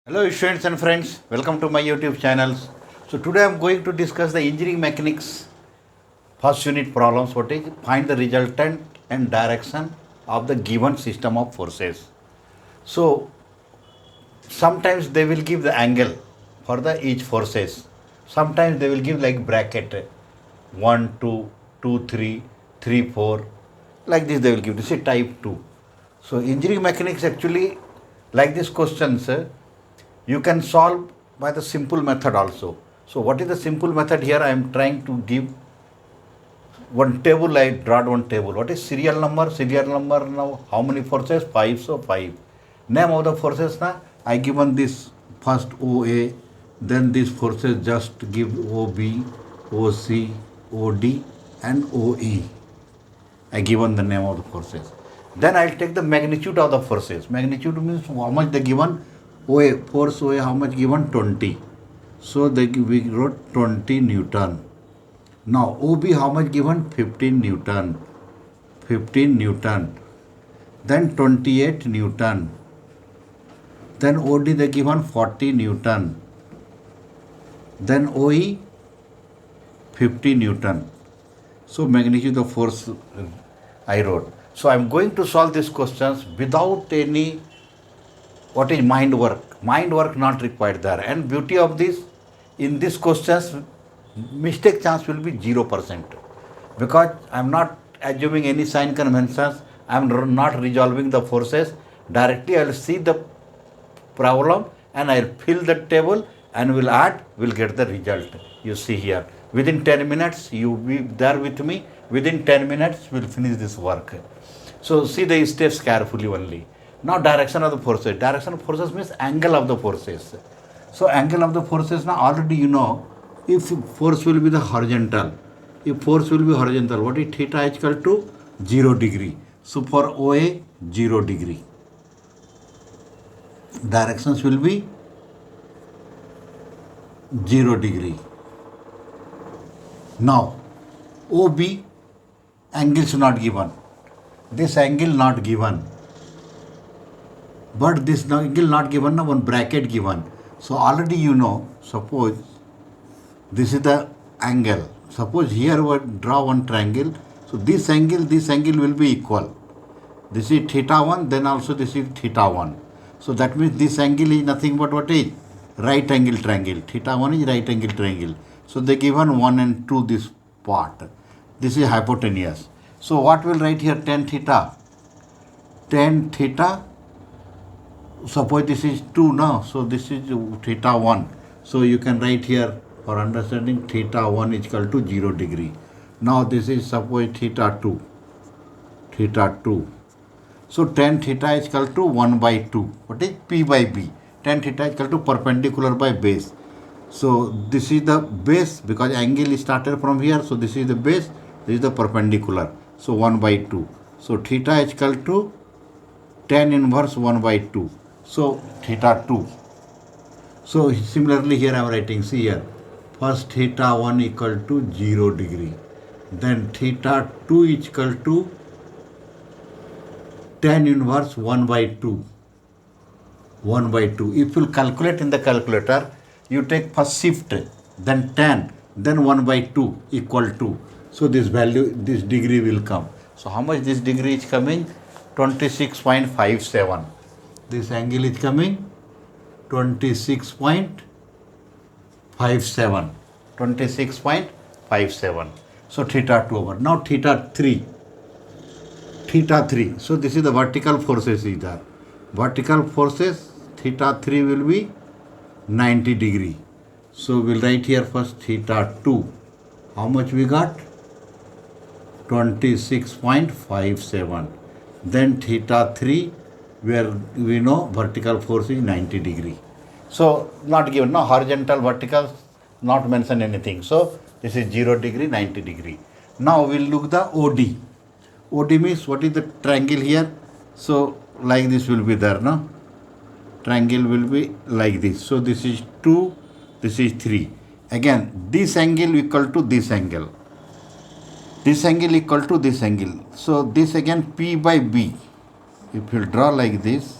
Hello students and friends, welcome to my YouTube channels. So today I am going to discuss the engineering mechanics first unit problems. What is find the resultant and direction of the given system of forces. So sometimes they will give the angle for the each forces. Sometimes they will give like bracket 1, 2, 2, 3, 3, 4. Like this they will give. This is type 2. So engineering mechanics actually like this questions. You can solve by the simple method also. So what is the simple method here? I am trying to give one table. I draw one table. What is serial number? Serial number now how many forces? 5. So 5. Name of the forces na I given this first OA, then these forces just give OB, OC, OD and OE. I given the name of the forces. Then I'll take the magnitude of the forces. Magnitude means how much they given. OA, force OA, how much given? 20. So we wrote 20 Newton. Now OB, how much given? 15 Newton. 15 Newton. Then 28 Newton. Then OD they given 40 Newton. Then OE 50 Newton. So magnitude of force I wrote. So I am going to solve these questions without any what is mind work. Mind work not required there. And beauty of this, in these questions, mistake chance will be 0%. Because I am not assuming any sign conventions. I am not resolving the forces. Directly I will see the problem and I will fill the table and will add, will get the result. You see here. Within 10 minutes, you be there with me. Within 10 minutes, we will finish this work. So see the steps carefully only. Now direction of the forces. Direction of forces means angle of the forces. So angle of the forces now already you know if force will be the horizontal. If force will be horizontal, what is theta is equal to 0 degree. So for OA 0 degree. Directions will be 0 degree. Now OB angles not given. This angle not given. But this angle not given, one bracket given. So already you know, suppose this is the angle. Suppose here we draw one triangle. So this angle will be equal. This is theta 1, then also this is theta 1. So that means this angle is nothing but what is? Right angle triangle. Theta 1 is right angle triangle. So they given 1 and 2 this part. This is hypotenuse. So what will write here? Tan theta. Tan theta. Suppose this is 2 now, so this is theta 1. So you can write here for understanding theta 1 is equal to 0 degree. Now this is suppose theta 2. Theta 2. So tan theta is equal to 1 by 2. What is P by B? Tan theta is equal to perpendicular by base. So this is the base because angle is started from here. So this is the base, this is the perpendicular. So 1 by 2. So theta is equal to tan inverse 1 by 2. So theta 2. So similarly here I am writing, see here, first theta 1 equal to 0 degree. Then theta 2 is equal to tan inverse 1 by 2. 1 by 2. If you calculate in the calculator, you take first shift, then tan, then 1 by 2 equal to. So this value, this degree will come. So how much this degree is coming? 26.57. This angle is coming 26.57. 26.57. So theta 2 over. Now theta 3. Theta 3. So this is the vertical forces is there. Vertical forces, theta 3 will be 90 degree. So we'll write here first theta 2. How much we got? 26.57. Then theta 3, where we know vertical force is 90 degree. So not given, no horizontal, vertical, not mention anything. So this is 0 degree, 90 degree. Now we'll look the OD. OD means what is the triangle here? So like this will be there, no? Triangle will be like this. So this is 2, this is 3. Again, this angle equal to this angle. This angle equal to this angle. So this again P by B. If you draw like this,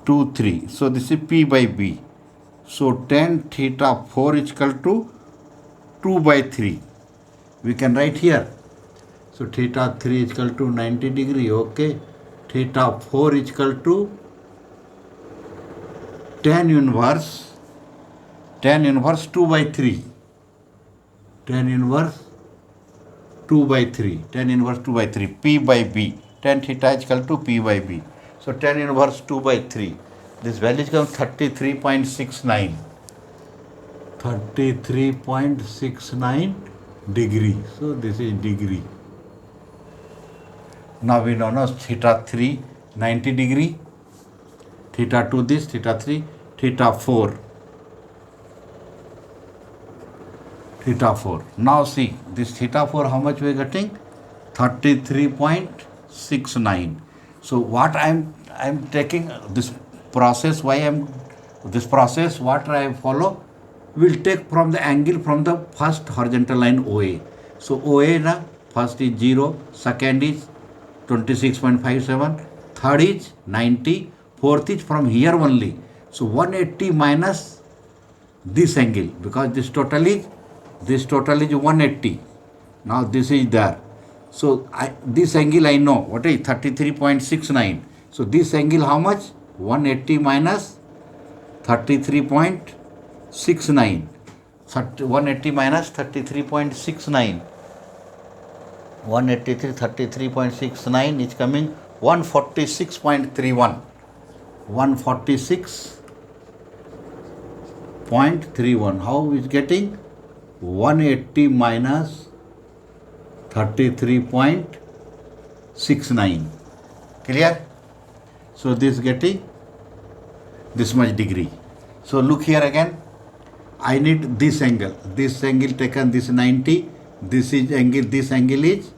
2, 3. So this is P by B. So tan theta 4 is equal to 2 by 3. We can write here. So theta 3 is equal to 90 degree. Okay. Theta 4 is equal to tan inverse 2 by 3. Tan inverse 2 by 3. Tan inverse 2 by 3. P by B. Tan theta is equal to P by B. So tan inverse 2 by 3. This value comes 33.69. 33.69 degree. So this is degree. Now we know now theta 3 90 degree. Theta 2 this, theta 3, theta 4. Theta 4. Now see this theta 4 how much we are getting? 33.69. So what I'm taking this process, what I follow will take from the angle from the first horizontal line OA. So OA na first is 0, second is 26.57, third is 90, fourth is from here only. So 180 minus this angle, because this total is 180. Now this is there. So this angle I know what is 33.69. So this angle how much? 180 minus 33.69. 180 minus 33.69. 33.69 is coming 146.31. 146.31. How is getting? 180 minus 33.69. Clear? So this getting this much degree. So look here again. I need this angle. This angle taken this 90. This angle is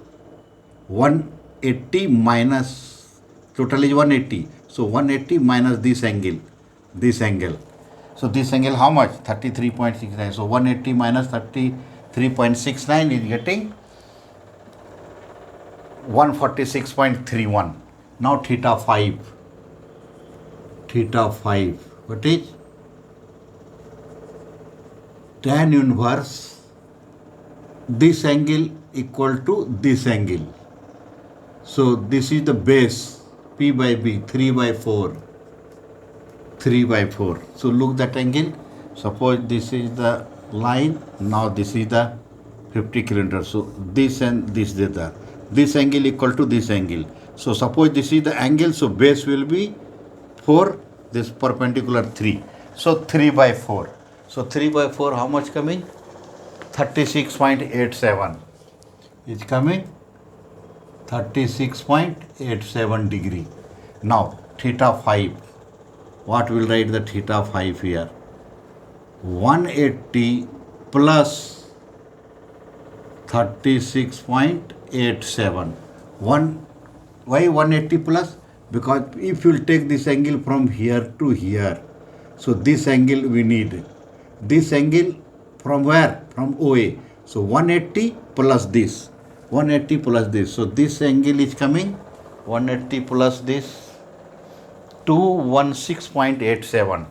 180 minus total is 180. So 180 minus this angle. So this angle how much? 33.69. So 180 minus 33.69 is getting 146.31. Now theta 5. What is? Tan inverse this angle equal to this angle. So this is the base P by B 3 by 4. So look that angle. Suppose this is the line. Now this is the 50 kilometers. So this and this there. This angle equal to this angle. So suppose this is the angle. So base will be 4. This perpendicular 3. So 3 by 4. So 3 by 4 how much coming? 36.87 is coming 36.87 degree. Now theta 5. What will write the theta 5 here? 180 plus 36.87. Why 180 plus? Because if you take this angle from here to here, so this angle we need. This angle from where? From OA. So 180 plus this. 180 plus this. So this angle is coming 180 plus this 216.87.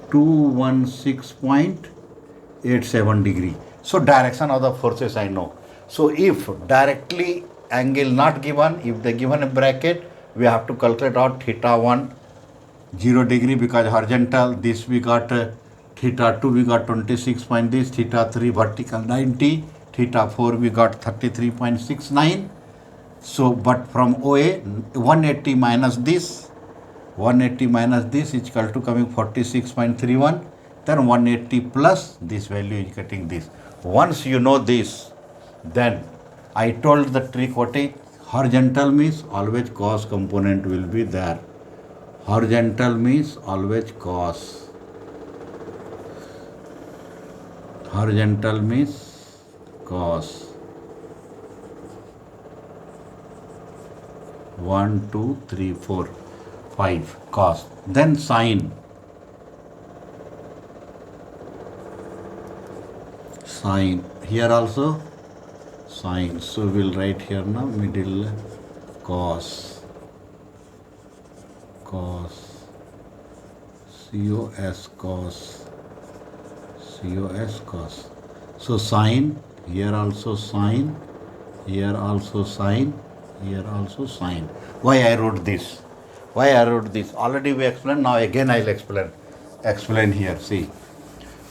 216.87 degree. So direction of the forces I know. So if directly angle not given, if they given a bracket, we have to calculate out theta 1 0 degree, because horizontal this we got theta 2 we got 26 point this, theta 3 vertical 90, theta 4 we got 33.69. So but from OA 180 minus this is equal to coming 46.31. Then 180 plus this value is getting this. Once you know this, then I told the trick what is horizontal means always cos component will be there. Horizontal means always cos. Horizontal means cos. 1, 2, 3, 4, 5 cos. Then sine. Sine. Here also sine. So we'll write here now middle cos. cos, cos, cos. So sine, here also sine, here also sine, here also sine. Why I wrote this? Why I wrote this? Already we explained, now again I'll explain. Explain here, see.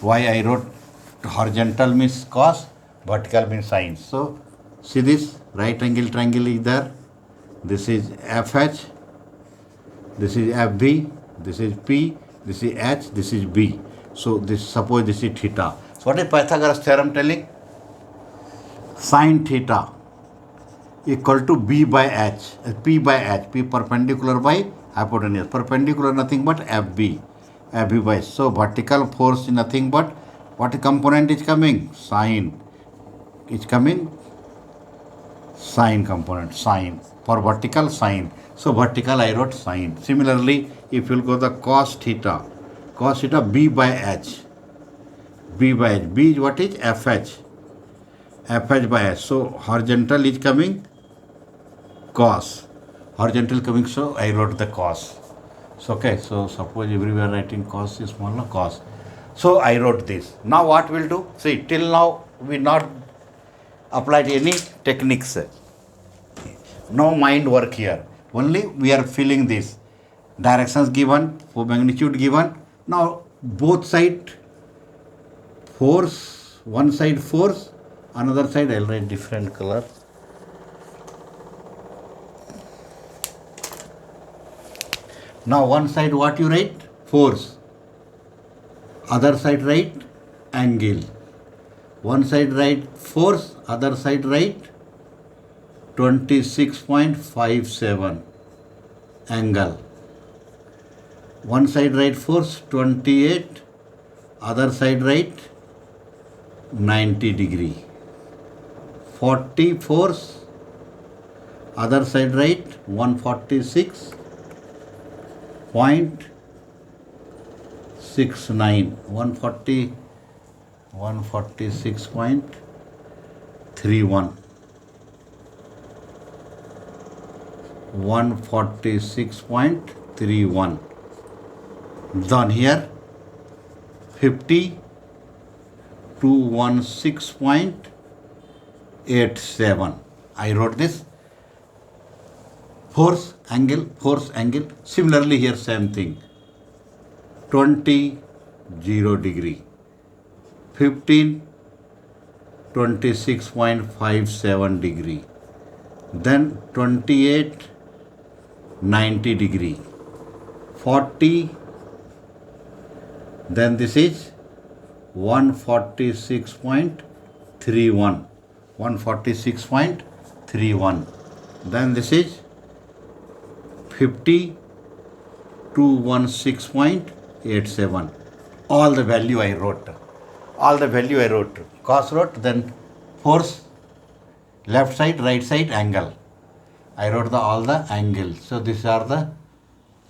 Why I wrote horizontal means cos, vertical means sine. So, see this, right angle triangle is there. This is FH, this is FB, this is P, this is H, this is B. So, this suppose this is theta. So, what is Pythagoras theorem telling? Sin theta equal to B by H, P by H, P perpendicular by hypotenuse. Perpendicular nothing but FB, FB by. So, vertical force is nothing but what component is coming? Sine. Is coming sine component, sine. For vertical, sine. So, vertical I wrote sine. Similarly, if you go the cos theta B by H. B by H. B is what is? FH. FH by H. So, horizontal is coming cos. Horizontal coming, so I wrote the cos. So, okay. So, suppose everywhere writing cos is small, no cos. So, I wrote this. Now, what we'll do? See, till now, we not applied any techniques. No mind work here. Only we are feeling this. Directions given, for magnitude given. Now, both side force, one side force, another side I'll write different color. Now, one side what you write? Force. Other side write angle. One side write force, other side write 26.57 angle. One side write force 28, other side write 90 degree. 40 force, other side write 146.69, 146.31, 146.31. Done here 50 to 16.87. I wrote this. Force angle. Similarly here same thing. 20 0 degree. 15 26.57 degree. Then 28 90 degree. 40, then this is 146.31. 146.31. Then this is 50 to 16.87. All the value I wrote. Cos wrote, then force, left side, right side, angle. I wrote all the angles. So these are the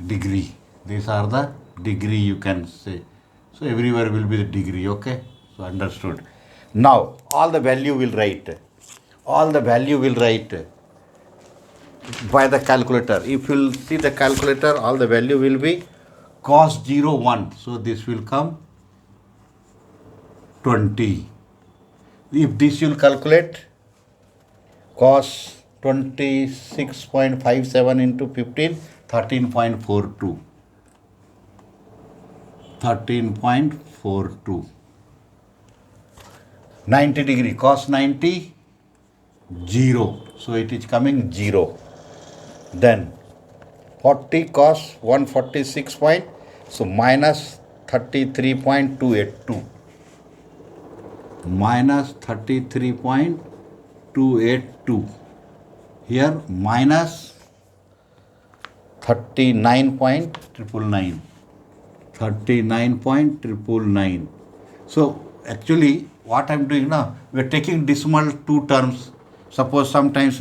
degree. You can say. So everywhere will be the degree. Okay. So understood. Now all the value will write. By the calculator. If you will see the calculator, all the value will be cos 0 1. So this will come 20. If this you will calculate, cos 26.57 into 15, 13.42. 13.42. 90 degree, cos 90, 0. So it is coming 0. Then 40 cos 146 point, so minus 33.282. Minus 33.282. Here minus 39.999. 39.999. So actually what I am doing now, we are taking decimal two terms. Suppose sometimes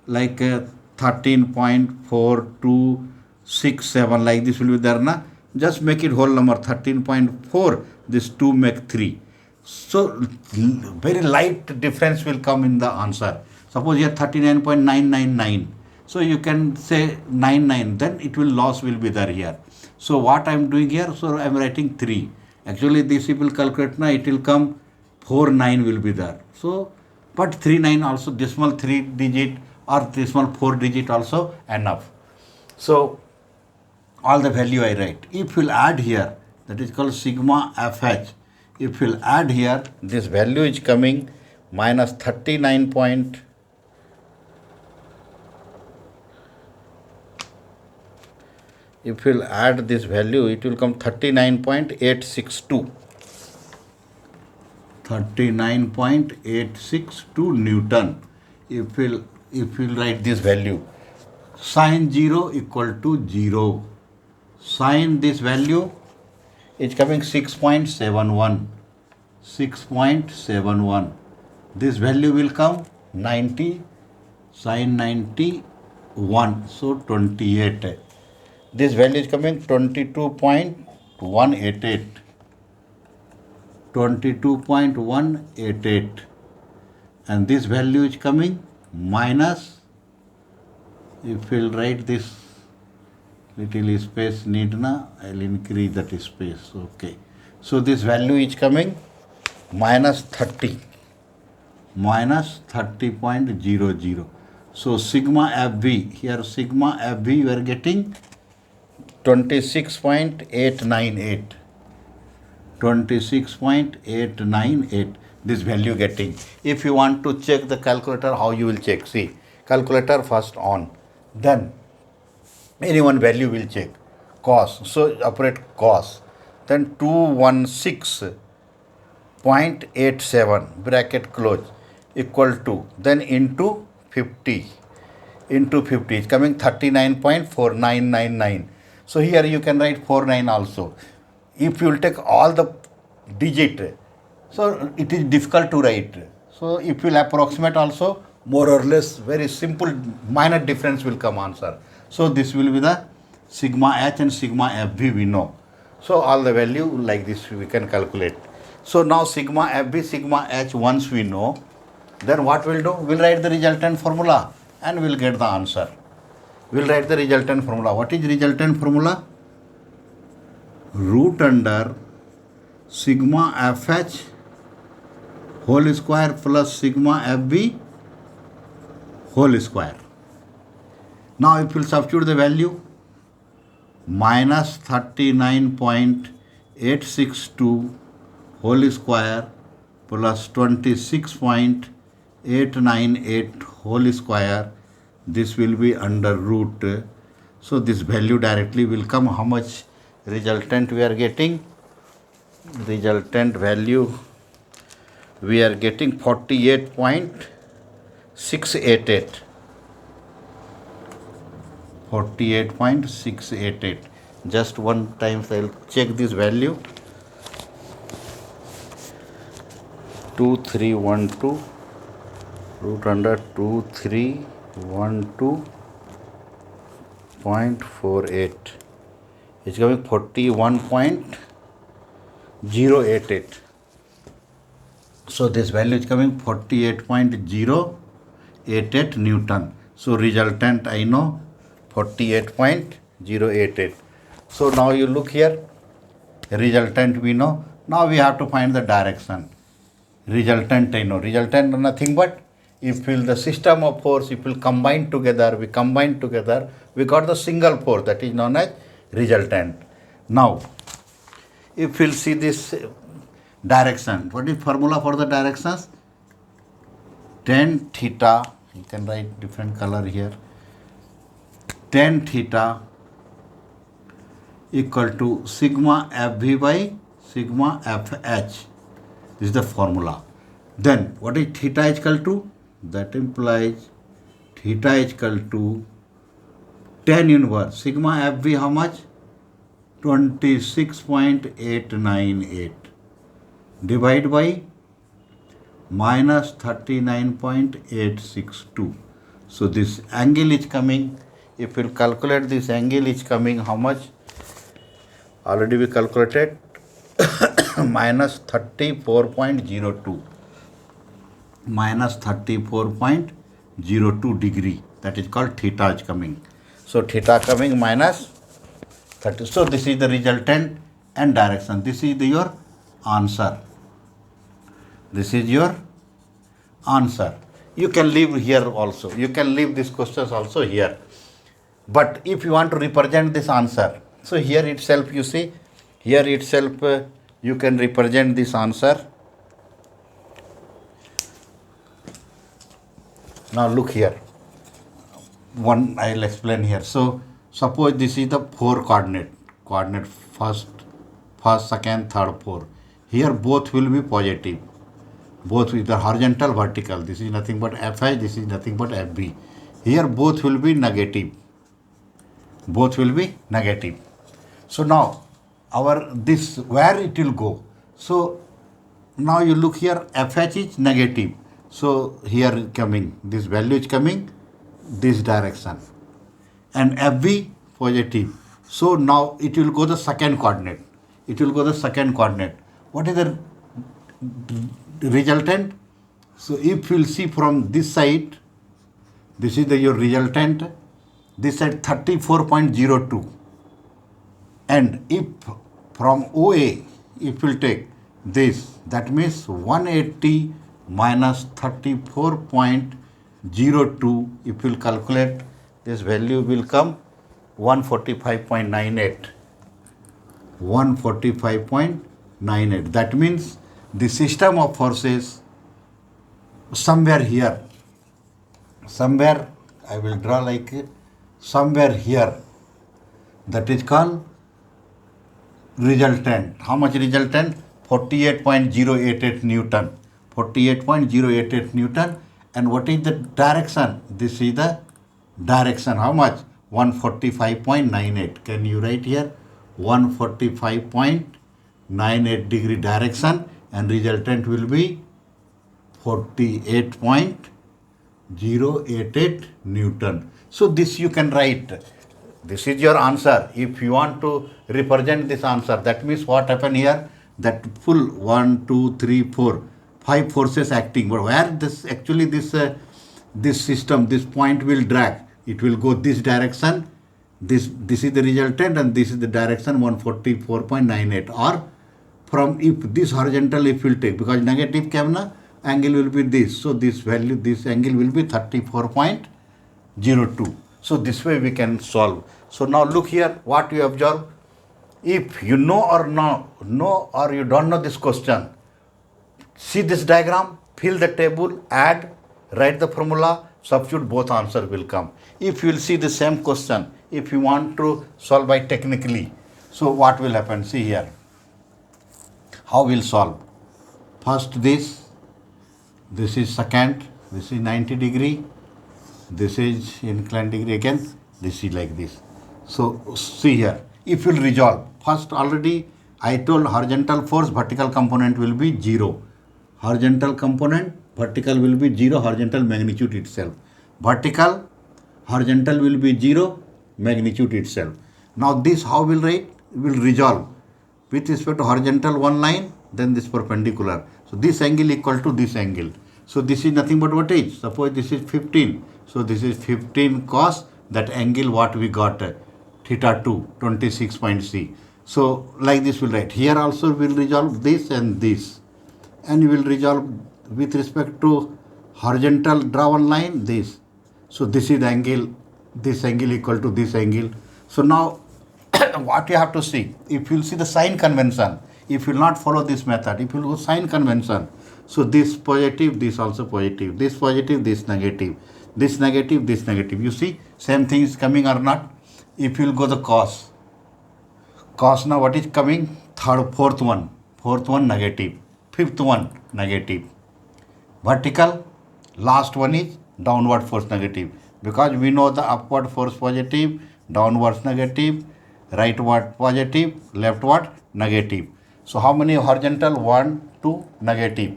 like 13.4267 like this will be there na. Just make it whole number 13.4. This 2 make 3. So very light difference will come in the answer. Suppose here 39.999. So you can say 9, then it will loss will be there here. So what I am doing here, so I am writing 3. Actually this if you will calculate now, it will come 4, 9 will be there. So but 3, 9 also decimal 3 digit or decimal 4 digit also enough. So all the value I write. If you will add here, that is called sigma fh. If you will add here, this value is coming minus 39 point. If you will add this value, it will come 39.862. 39.862 Newton. If you will write this value, sin 0 equal to 0. Sin this value is coming 6.71. 6.71. This value will come 90. Sin 91. So 28. This value is coming 22.188. 22.188. And this value is coming minus, if we will write this little space need na, I will increase that space. Okay. So this value is coming minus 30. Minus 30.00. So sigma FV, here sigma FV you are getting 26.898. 26.898. This value getting. If you want to check the calculator, how you will check? See, calculator first on, then any one value will check. Cos. So operate cos. Then 216.87 bracket close equal to, then into 50. Into 50 is coming 39.4999. So here you can write 49 also. If you will take all the digit, so it is difficult to write. So if you will approximate also, more or less very simple minor difference will come answer. So this will be the sigma h and sigma fv we know. So all the value like this we can calculate. So now sigma fv, sigma h once we know, then what we'll do? We'll write the resultant formula and we'll get the answer. We'll write the resultant formula. What is resultant formula? Root under sigma fh whole square plus sigma fv whole square. Now if we substitute the value, minus 39.862 whole square plus 26.898 whole square, this will be under root. So this value directly will come. How much resultant we are getting? Resultant value we are getting 48.688. 48.688. Just one time I will check this value. 2312 root under 2312.48. It's coming 41.088. So this value is coming 48.088 Newton. So resultant I know 48.088. So now you look here, resultant we know. Now we have to find the direction. Resultant I know. Resultant nothing but if the system of force, if we combine together, we got the single force, that is known as resultant. Now, if we'll see this direction, what is formula for the directions? Tan theta, you can write different color here. Tan theta equal to sigma fv by sigma fh. This is the formula. Then what is theta is equal to? That implies theta is equal to tan inverse. Sigma fv how much? 26.898 divide by minus 39.862. So this angle is coming. If we calculate this angle is coming how much? Already we calculated minus 34.02. Minus 34.02 degree. that is called theta is coming. So theta coming minus 30. So this is the resultant and direction. This is your answer. This is your answer. You can leave here also. You can leave these questions also here. But if you want to represent this answer, so here itself you see, here itself you can represent this answer. Now look here. One I'll explain here. So suppose this is the 4 coordinate first, second, third, 4. Here both will be positive. Both with the horizontal, vertical. This is nothing but Fi, this is nothing but Fb. Here both will be negative. Both will be negative. So now this where it will go. So now you look here, Fh is negative. So here coming, this value is coming this direction. And Fb positive. So now it will go the second coordinate. It will go the second coordinate. What is the resultant? So if you will see from this side, this is your resultant. This side 34.02. And if from OA, if we take this, that means 180 minus 34.02. If you calculate, this value will come 145.98. 145.98. That means the system of forces somewhere here, somewhere I will draw like somewhere here, that is called resultant. How much resultant? 48.088 Newton. 48.088 Newton. And what is the direction? This is the direction. How much? 145.98. Can you write here? 145.98 degree direction, and resultant will be 48.088 Newton. So this you can write. This is your answer. If you want to represent this answer, that means what happened here? That full 1, 2, 3, 4, 5 forces acting. But where this actually this system, this point will drag. It will go this direction. This is the resultant, and this is the direction 144.98. Or from if this horizontal if will take, because negative camera angle will be this. So this value, this angle will be 34.02. So this way we can solve. So now look here, what you observe. If you know or you don't know this question, see this diagram, fill the table, add, write the formula, substitute, both answer will come. If you will see the same question, if you want to solve by technically, so what will happen? See here. How we'll solve? First this is second, this is 90 degree, this is inclined degree again, this is like this. So see here, if you will resolve, first already I told horizontal force, vertical component will be 0. Horizontal component, vertical will be 0, horizontal magnitude itself. Vertical, horizontal will be 0, magnitude itself. Now this how will write? Will resolve with respect to horizontal one line, then this perpendicular. So this angle equal to this angle. So this is nothing but what is? Suppose this is 15. So this is 15 cos that angle what we got, theta 2, 26.c. So like this will write. Here also will resolve this and this. And you will resolve with respect to horizontal draw one line, this. So this is the angle, this angle equal to this angle. So now what you have to see, if you will see the sign convention, if you will not follow this method, if you will go sign convention, so this positive, this also positive, this positive, this negative, this negative, this negative. You see, same thing is coming or not? If you will go the cos now what is coming? Fourth one negative, fifth one negative. Vertical, last one is downward force negative, because we know the upward force positive, downwards negative, rightward positive, leftward negative. So how many horizontal? 1, 2 negative.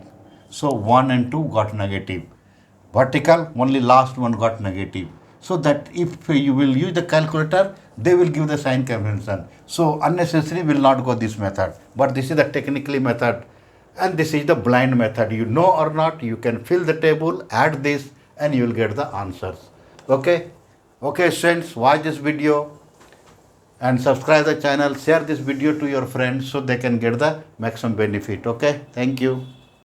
So 1 and 2 got negative. Vertical, only last one got negative. So that if you will use the calculator, they will give the sign convention. So unnecessary will not go this method. But this is the technically method, and this is the blind method. You know or not, you can fill the table, add this, and you will get the answers. Okay, okay, students, watch this video and subscribe the channel. Share this video to your friends so they can get the maximum benefit. Okay, thank you.